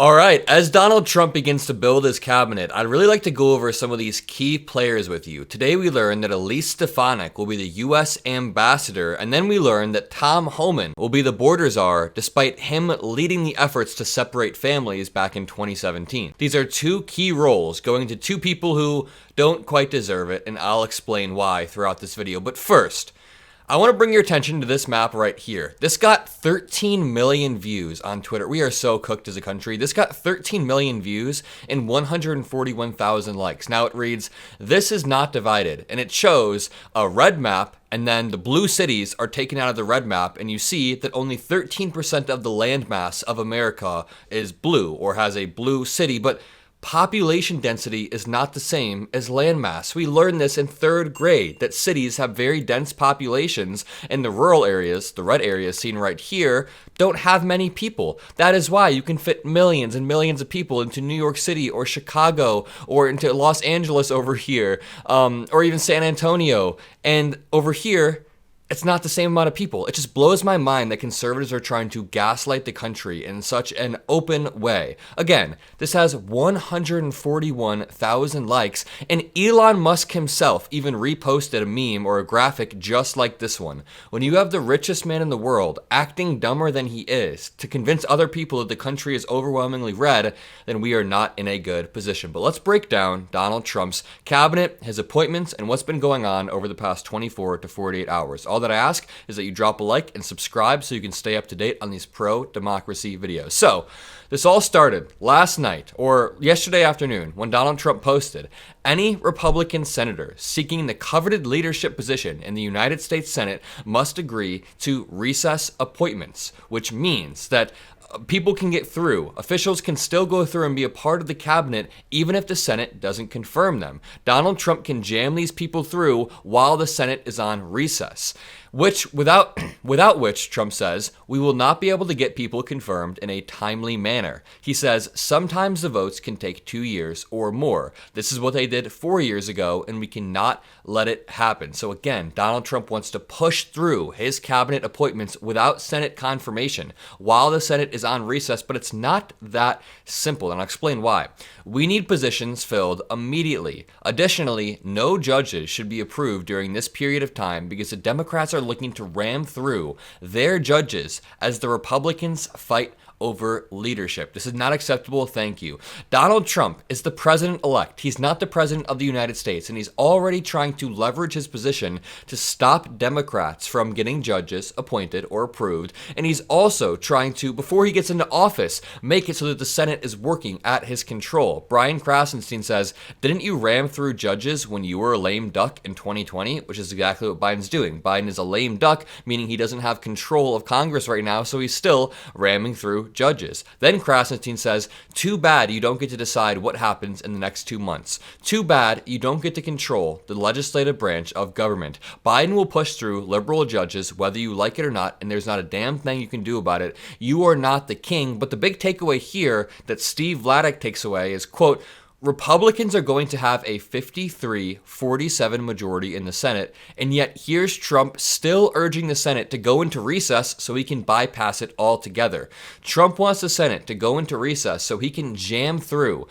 All right, as Donald Trump begins to build his cabinet, I'd really like to go over some of these key players with you. Today we learned that Elise Stefanik will be the U.S. ambassador, and then we learned that Tom Homan will be the border czar, despite him leading the efforts to separate families back in 2017. These are two key roles going to two people who don't quite deserve it, and I'll explain why throughout this video. But first, I want to bring your attention to this map right here. This got 13 million views on Twitter. We are so cooked as a country. This got 13 million views and 141,000 likes. Now it reads, "This is not divided," and it shows a red map, and then the blue cities are taken out of the red map, and you see that only 13% of the landmass of America is blue or has a blue city, but population density is not the same as landmass. We learned this in 3rd grade, that cities have very dense populations, and the rural areas, the red areas seen right here, don't have many people. That is why you can fit millions and millions of people into New York City or Chicago or into Los Angeles over here, or even San Antonio. And over here, it's not the same amount of people. It just blows my mind that conservatives are trying to gaslight the country in such an open way. Again, this has 141,000 likes, and Elon Musk himself even reposted a meme or a graphic just like this one. When you have the richest man in the world acting dumber than he is to convince other people that the country is overwhelmingly red, then we are not in a good position. But let's break down Donald Trump's cabinet, his appointments, and what's been going on over the past 24 to 48 hours. All that I ask is that you drop a like and subscribe so you can stay up to date on these pro-democracy videos. So, this all started last night or yesterday afternoon when Donald Trump posted, "Any Republican senator seeking the coveted leadership position in the United States Senate must agree to recess appointments," which means that people can get through. Officials can still go through and be a part of the cabinet even if the Senate doesn't confirm them. Donald Trump can jam these people through while the Senate is on recess, without which, Trump says, we will not be able to get people confirmed in a timely manner. He says sometimes the votes can take 2 years or more. This is what they did 4 years ago, and we cannot let it happen. So again, Donald Trump wants to push through his cabinet appointments without Senate confirmation while the Senate is on recess, but it's not that simple, and I'll explain why. We need positions filled immediately. Additionally, no judges should be approved during this period of time because the Democrats are looking to ram through their judges as the Republicans fight over leadership. This is not acceptable. Thank you. Donald Trump is the president-elect. He's not the president of the United States, and he's already trying to leverage his position to stop Democrats from getting judges appointed or approved, and he's also trying to, before he gets into office, make it so that the Senate is working at his control. Brian Krasenstein says, "Didn't you ram through judges when you were a lame duck in 2020?" Which is exactly what Biden's doing. Biden is a lame duck, meaning he doesn't have control of Congress right now, so he's still ramming through judges. Then Krasenstein says, "Too bad you don't get to decide what happens in the next 2 months. Too bad you don't get to control the legislative branch of government. Biden will push through liberal judges whether you like it or not, and there's not a damn thing you can do about it. You are not the king." But the big takeaway here that Steve Vladeck takes away is, quote, "Republicans are going to have a 53-47 majority in the Senate, and yet here's Trump still urging the Senate to go into recess so he can bypass it altogether." Trump wants the Senate to go into recess so he can jam through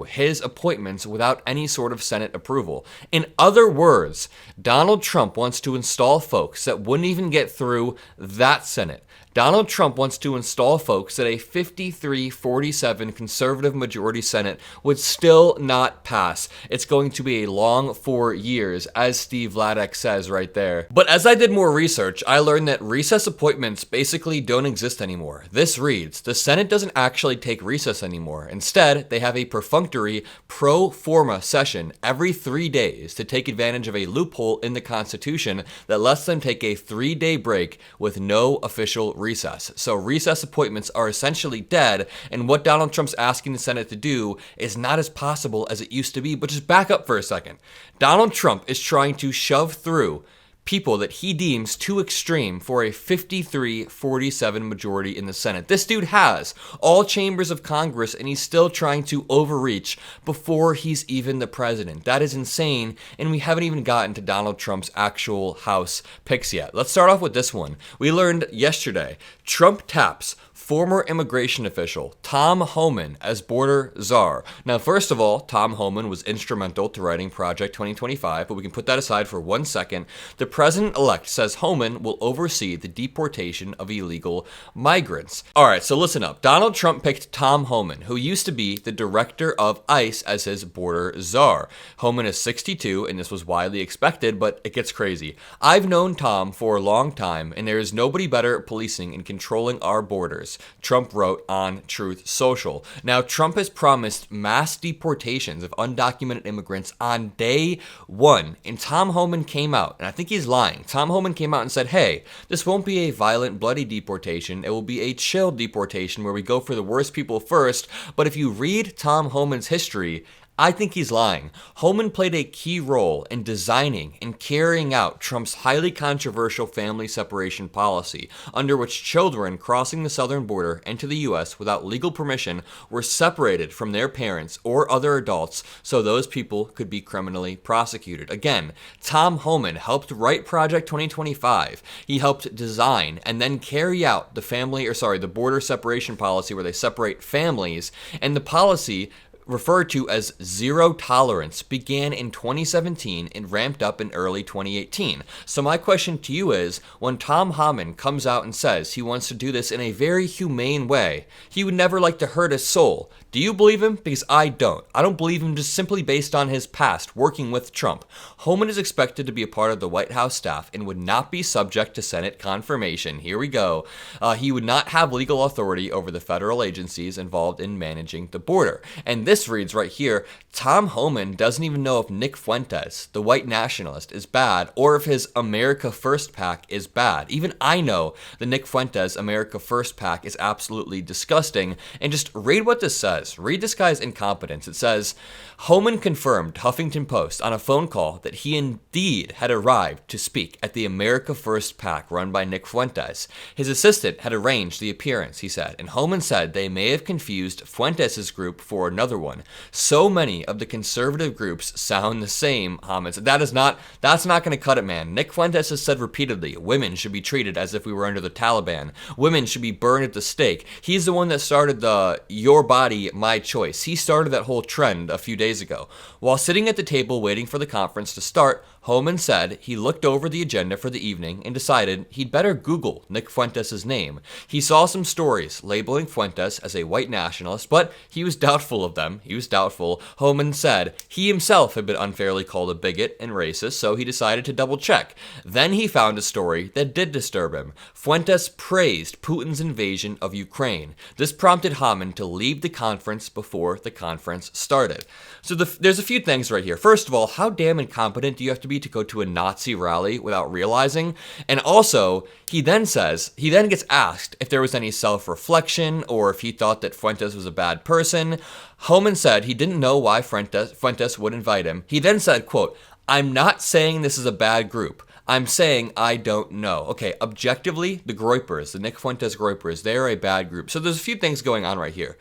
his appointments without any sort of Senate approval. In other words, Donald Trump wants to install folks that wouldn't even get through that Senate. Donald Trump wants to install folks that a 53-47 conservative majority Senate would still not pass. It's going to be a long 4 years, as Steve Vladeck says right there. But as I did more research, I learned that recess appointments basically don't exist anymore. This reads, the Senate doesn't actually take recess anymore. Instead, they have a perfunctory pro forma session every 3 days to take advantage of a loophole in the Constitution that lets them take a 3-day break with no official recess. So recess appointments are essentially dead, and what Donald Trump's asking the Senate to do is not as possible as it used to be. But just back up for a second. Donald Trump is trying to shove through people that he deems too extreme for a 53-47 majority in the Senate. This dude has all chambers of Congress, and he's still trying to overreach before he's even the president. That is insane, and we haven't even gotten to Donald Trump's actual House picks yet. Let's start off with this one. We learned yesterday, Trump taps former immigration official Tom Homan as border czar. Now, first of all, Tom Homan was instrumental to writing Project 2025, but we can put that aside for 1 second. The president-elect says Homan will oversee the deportation of illegal migrants. All right, so listen up. Donald Trump picked Tom Homan, who used to be the director of ICE, as his border czar. Homan is 62, and this was widely expected, but it gets crazy. I've known Tom for a long time, and there is nobody better at policing and controlling our borders, Trump wrote on Truth Social. Now, Trump has promised mass deportations of undocumented immigrants on day one, and Tom Homan came out, and I think he's lying. Tom Homan came out and said, hey, this won't be a violent, bloody deportation. It will be a chill deportation where we go for the worst people first. But if you read Tom Homan's history, I think he's lying. Homan played a key role in designing and carrying out Trump's highly controversial family separation policy, under which children crossing the southern border into the U.S. without legal permission were separated from their parents or other adults so those people could be criminally prosecuted. Again, Tom Homan helped write Project 2025. He helped design and then carry out the border separation policy where they separate families, and the policy referred to as zero tolerance began in 2017 and ramped up in early 2018. So my question to you is, when Tom Homan comes out and says he wants to do this in a very humane way, he would never like to hurt a soul, do you believe him? Because I don't. I don't believe him just simply based on his past working with Trump. Homan is expected to be a part of the White House staff and would not be subject to Senate confirmation. Here we go. He would not have legal authority over the federal agencies involved in managing the border. And this reads right here, Tom Homan doesn't even know if Nick Fuentes, the white nationalist, is bad or if his America First PAC is bad. Even I know the Nick Fuentes America First PAC is absolutely disgusting. And just read what this says. Read this guy's incompetence. It says, Homan confirmed Huffington Post on a phone call that he indeed had arrived to speak at the America First PAC run by Nick Fuentes. His assistant had arranged the appearance, he said, and Homan said they may have confused Fuentes' group for another one. So many of the conservative groups sound the same, Homan said. That's not going to cut it, man. Nick Fuentes has said repeatedly, women should be treated as if we were under the Taliban. Women should be burned at the stake. He's the one that started the your body, my choice. He started that whole trend a few days ago. While sitting at the table waiting for the conference to start, Homan said he looked over the agenda for the evening and decided he'd better Google Nick Fuentes' name. He saw some stories labeling Fuentes as a white nationalist, but he was doubtful of them. He was doubtful. Homan said he himself had been unfairly called a bigot and racist, so he decided to double check. Then he found a story that did disturb him. Fuentes praised Putin's invasion of Ukraine. This prompted Homan to leave the conference before the conference started. So there's a few things right here. First of all, how damn incompetent do you have to be to go to a Nazi rally without realizing? And also, he then gets asked if there was any self-reflection or if he thought that Fuentes was a bad person. Homan said he didn't know why Fuentes would invite him. He then said, quote, I'm not saying this is a bad group. I'm saying I don't know. Okay, objectively, the Groypers, the Nick Fuentes Groypers, they're a bad group. So there's a few things going on right here.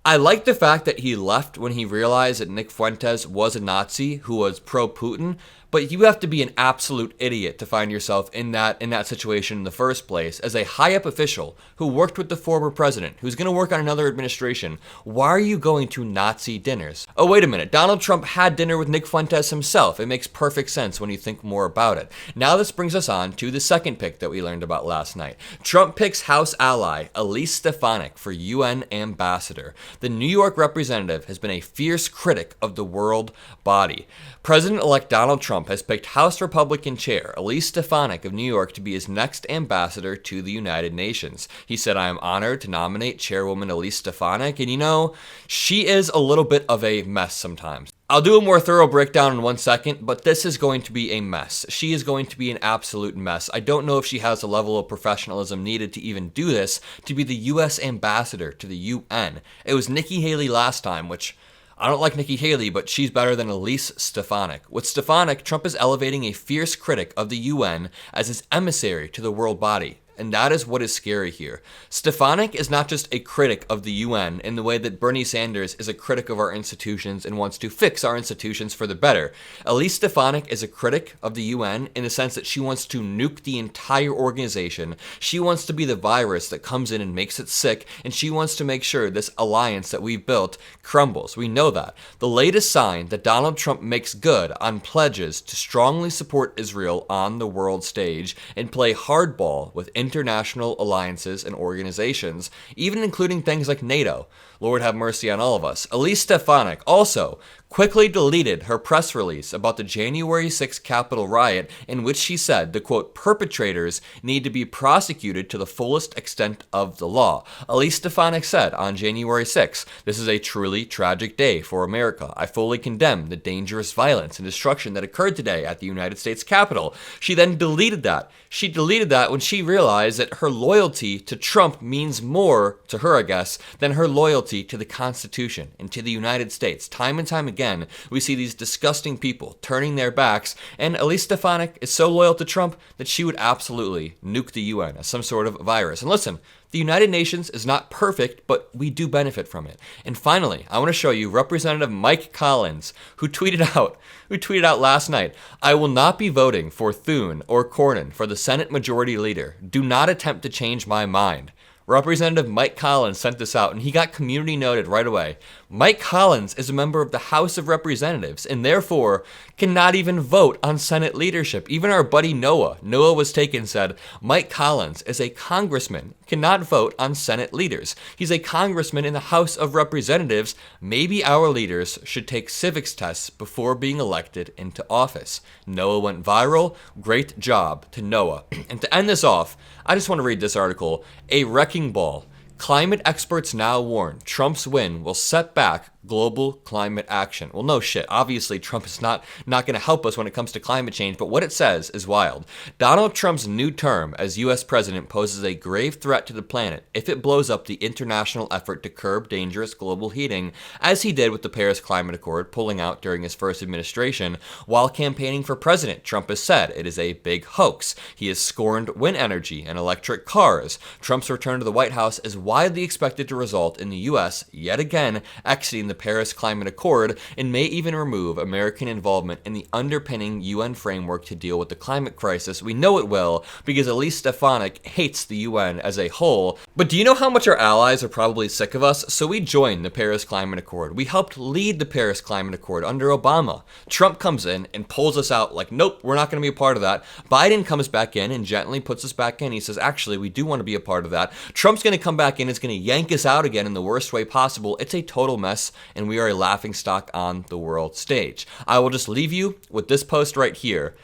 I like the fact that he left when he realized that Nick Fuentes was a Nazi who was pro-Putin, but you have to be an absolute idiot to find yourself in that situation in the first place. As a high-up official who worked with the former president, who's going to work on another administration, why are you going to Nazi dinners? Oh, wait a minute. Donald Trump had dinner with Nick Fuentes himself. It makes perfect sense when you think more about it. Now this brings us on to the second pick that we learned about last night. Trump picks House ally Elise Stefanik for UN ambassador. The New York representative has been a fierce critic of the world body. President-elect Donald Trump has picked House Republican Chair Elise Stefanik of New York to be his next ambassador to the United Nations. He said, I am honored to nominate Chairwoman Elise Stefanik, and you know, she is a little bit of a mess sometimes. I'll do a more thorough breakdown in 1 second, but this is going to be a mess. She is going to be an absolute mess. I don't know if she has the level of professionalism needed to even do this, to be the U.S. ambassador to the UN. It was Nikki Haley last time, which I don't like Nikki Haley, but she's better than Elise Stefanik. With Stefanik, Trump is elevating a fierce critic of the UN as his emissary to the world body. And that is what is scary here. Stefanik is not just a critic of the UN in the way that Bernie Sanders is a critic of our institutions and wants to fix our institutions for the better. Elise Stefanik is a critic of the UN in the sense that she wants to nuke the entire organization. She wants to be the virus that comes in and makes it sick, and she wants to make sure this alliance that we've built crumbles. We know that. The latest sign that Donald Trump makes good on pledges to strongly support Israel on the world stage and play hardball with international alliances and organizations, even including things like NATO. Lord have mercy on all of us. Elise Stefanik also quickly deleted her press release about the January 6th Capitol riot, in which she said the quote, perpetrators need to be prosecuted to the fullest extent of the law. Elise Stefanik said on January 6th, this is a truly tragic day for America. I fully condemn the dangerous violence and destruction that occurred today at the United States Capitol. She then deleted that. She deleted that when she realized that her loyalty to Trump means more to her, I guess, than her loyalty to the Constitution and to the United States. Time and time again, we see these disgusting people turning their backs, and Elise Stefanik is so loyal to Trump that she would absolutely nuke the UN as some sort of virus. And listen, the United Nations is not perfect, but we do benefit from it. And finally, I want to show you Representative Mike Collins, who tweeted out last night, I will not be voting for Thune or Cornyn for the Senate Majority Leader. Do not attempt to change my mind. Representative Mike Collins sent this out, and he got community noted right away. Mike Collins is a member of the House of Representatives and therefore cannot even vote on Senate leadership. Even our buddy Noah was taken, said, Mike Collins is a congressman, cannot vote on Senate leaders. He's a congressman in the House of Representatives. Maybe our leaders should take civics tests before being elected into office. Noah went viral. Great job to Noah. And to end this off, I just want to read this article. A wrecking ball. Climate experts now warn Trump's win will set back global climate action. Well, no shit. Obviously, Trump is not going to help us when it comes to climate change, but what it says is wild. Donald Trump's new term as U.S. president poses a grave threat to the planet if it blows up the international effort to curb dangerous global heating, as he did with the Paris Climate Accord, pulling out during his first administration. While campaigning for president, Trump has said it is a big hoax. He has scorned wind energy and electric cars. Trump's return to the White House is widely expected to result in the U.S. yet again exiting the Paris Climate Accord and may even remove American involvement in the underpinning UN framework to deal with the climate crisis. We know it will because Elise Stefanik hates the UN as a whole. But do you know how much our allies are probably sick of us? So we joined the Paris Climate Accord. We helped lead the Paris Climate Accord under Obama. Trump comes in and pulls us out like, nope, we're not going to be a part of that. Biden comes back in and gently puts us back in. He says, actually, we do want to be a part of that. Trump's going to come back in, is going to yank us out again in the worst way possible. It's a total mess, and we are a laughingstock on the world stage. I will just leave you with this post right here.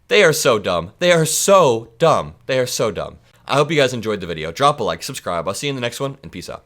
They are so dumb. They are so dumb. They are so dumb. I hope you guys enjoyed the video. Drop a like, subscribe. I'll see you in the next one, and peace out.